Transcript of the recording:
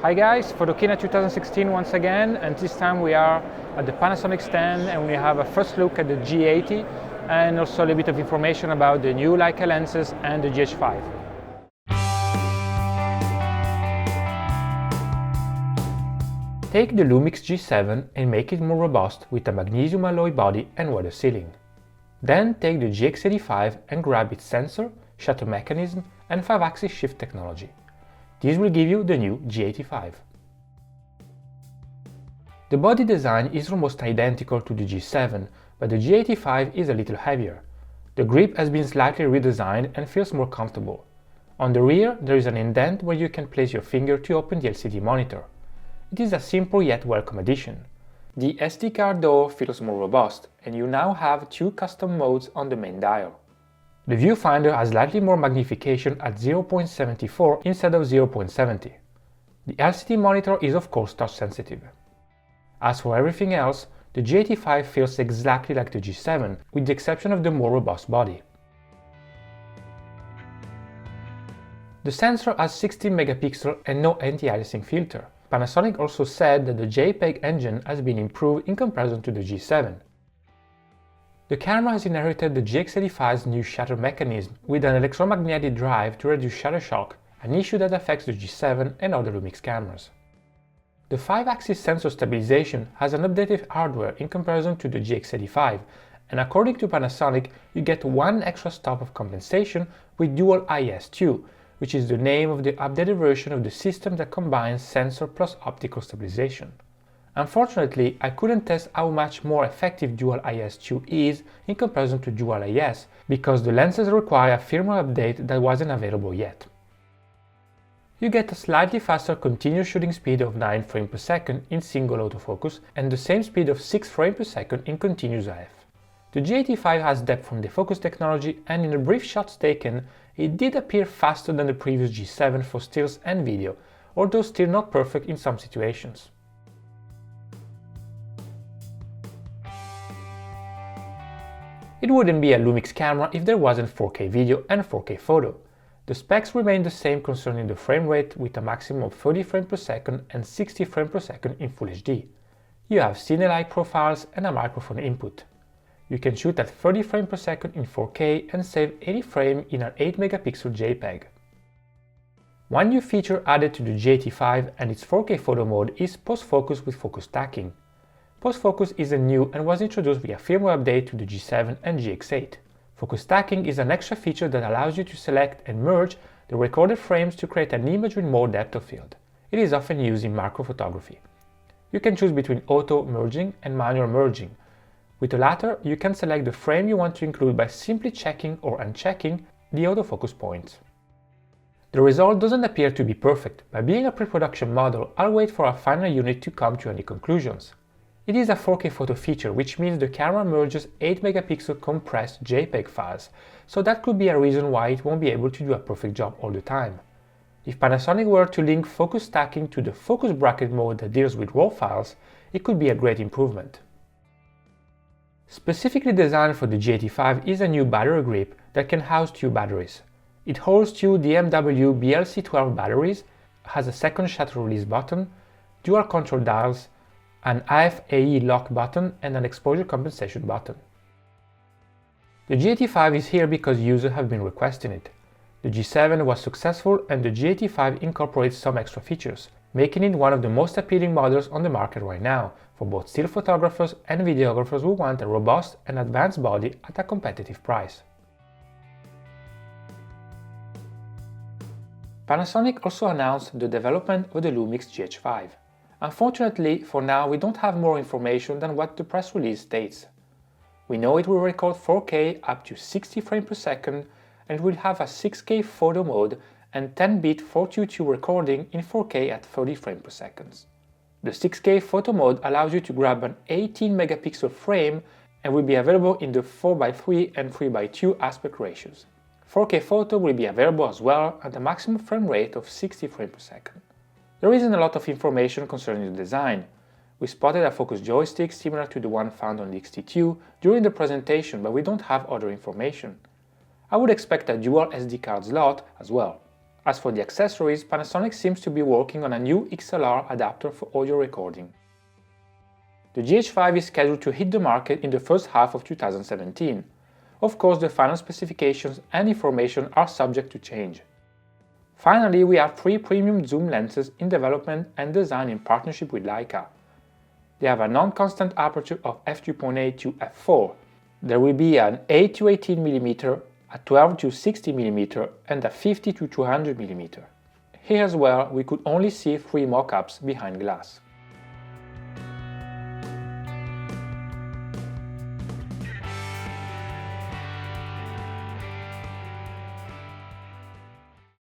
Hi guys, Photokina 2016 once again, and this time we are at the Panasonic stand and we have a first look at the G80 and also a little bit of information about the new Leica lenses and the GH5. Take the Lumix G7 and make it more robust with a magnesium alloy body and weather sealing. Then take the G85 and grab its sensor, shutter mechanism and 5-axis shift technology. This will give you the new G85. The body design is almost identical to the G7, but the G85 is a little heavier. The grip has been slightly redesigned and feels more comfortable. On the rear there is an indent where you can place your finger to open the LCD monitor. It is a simple yet welcome addition. The SD card door feels more robust, and you now have 2 custom modes on the main dial. The viewfinder has slightly more magnification at 0.74 instead of 0.70. The LCD monitor is of course touch sensitive. As for everything else, the G85 feels exactly like the G7, with the exception of the more robust body. The sensor has 16 megapixels and no anti-aliasing filter. Panasonic also said that the JPEG engine has been improved in comparison to the G7. The camera has inherited the G85's new shutter mechanism with an electromagnetic drive to reduce shutter shock, an issue that affects the G7 and other Lumix cameras. The 5-axis sensor stabilization has an updated hardware in comparison to the G85, and according to Panasonic, you get 1 extra stop of compensation with dual IS2, which is the name of the updated version of the system that combines sensor plus optical stabilization. Unfortunately, I couldn't test how much more effective dual IS2 is in comparison to dual IS, because the lenses require a firmware update that wasn't available yet. You get a slightly faster continuous shooting speed of 9 frames per second in single autofocus and the same speed of 6 frames per second in continuous AF. The G85 has depth from defocus technology, and in the brief shots taken, it did appear faster than the previous G7 for stills and video, although still not perfect in some situations. It wouldn't be a Lumix camera if there wasn't 4K video and 4K photo. The specs remain the same concerning the frame rate, with a maximum of 30 frames per second and 60 frames per second in Full HD. You have cine-like profiles and a microphone input. You can shoot at 30 frames per second in 4K and save 80 frames in an 8 megapixel JPEG. One new feature added to the G85 and its 4K photo mode is post-focus with focus stacking. Post-focus isn't new and was introduced via firmware update to the G7 and GX8. Focus stacking is an extra feature that allows you to select and merge the recorded frames to create an image with more depth of field. It is often used in macro photography. You can choose between auto merging and manual merging. With the latter, you can select the frame you want to include by simply checking or unchecking the autofocus points. The result doesn't appear to be perfect, but being a pre-production model, I'll wait for our final unit to come to any conclusions. It is a 4K photo feature, which means the camera merges 8 megapixel compressed JPEG files, so that could be a reason why it won't be able to do a perfect job all the time. If Panasonic were to link focus stacking to the focus bracket mode that deals with RAW files, it could be a great improvement. Specifically designed for the G85 is a new battery grip that can house 2 batteries. It holds 2 DMW BLC12 batteries, has a second shutter release button, dual control dials, an AF/AE lock button and an exposure compensation button. The G85 is here because users have been requesting it. The G7 was successful and the G85 incorporates some extra features, making it one of the most appealing models on the market right now for both still photographers and videographers who want a robust and advanced body at a competitive price. Panasonic also announced the development of the Lumix GH5. Unfortunately, for now we don't have more information than what the press release states. We know it will record 4K up to 60 frames per second and it will have a 6K photo mode and 10-bit 422 recording in 4K at 30 frames per second. The 6K photo mode allows you to grab an 18 megapixel frame and will be available in the 4:3 and 3:2 aspect ratios. 4K photo will be available as well at a maximum frame rate of 60 frames per second. There isn't a lot of information concerning the design. We spotted a focus joystick similar to the one found on the X-T2 during the presentation, but we don't have other information. I would expect a dual SD card slot as well. As for the accessories, Panasonic seems to be working on a new XLR adapter for audio recording. The GH5 is scheduled to hit the market in the first half of 2017. Of course, the final specifications and information are subject to change. Finally, we have 3 premium zoom lenses in development and design in partnership with Leica. They have a non-constant aperture of f2.8 to f4. There will be an 8 to 18mm, a 12 to 60mm and a 50 to 200mm. Here as well, we could only see 3 mock-ups behind glass.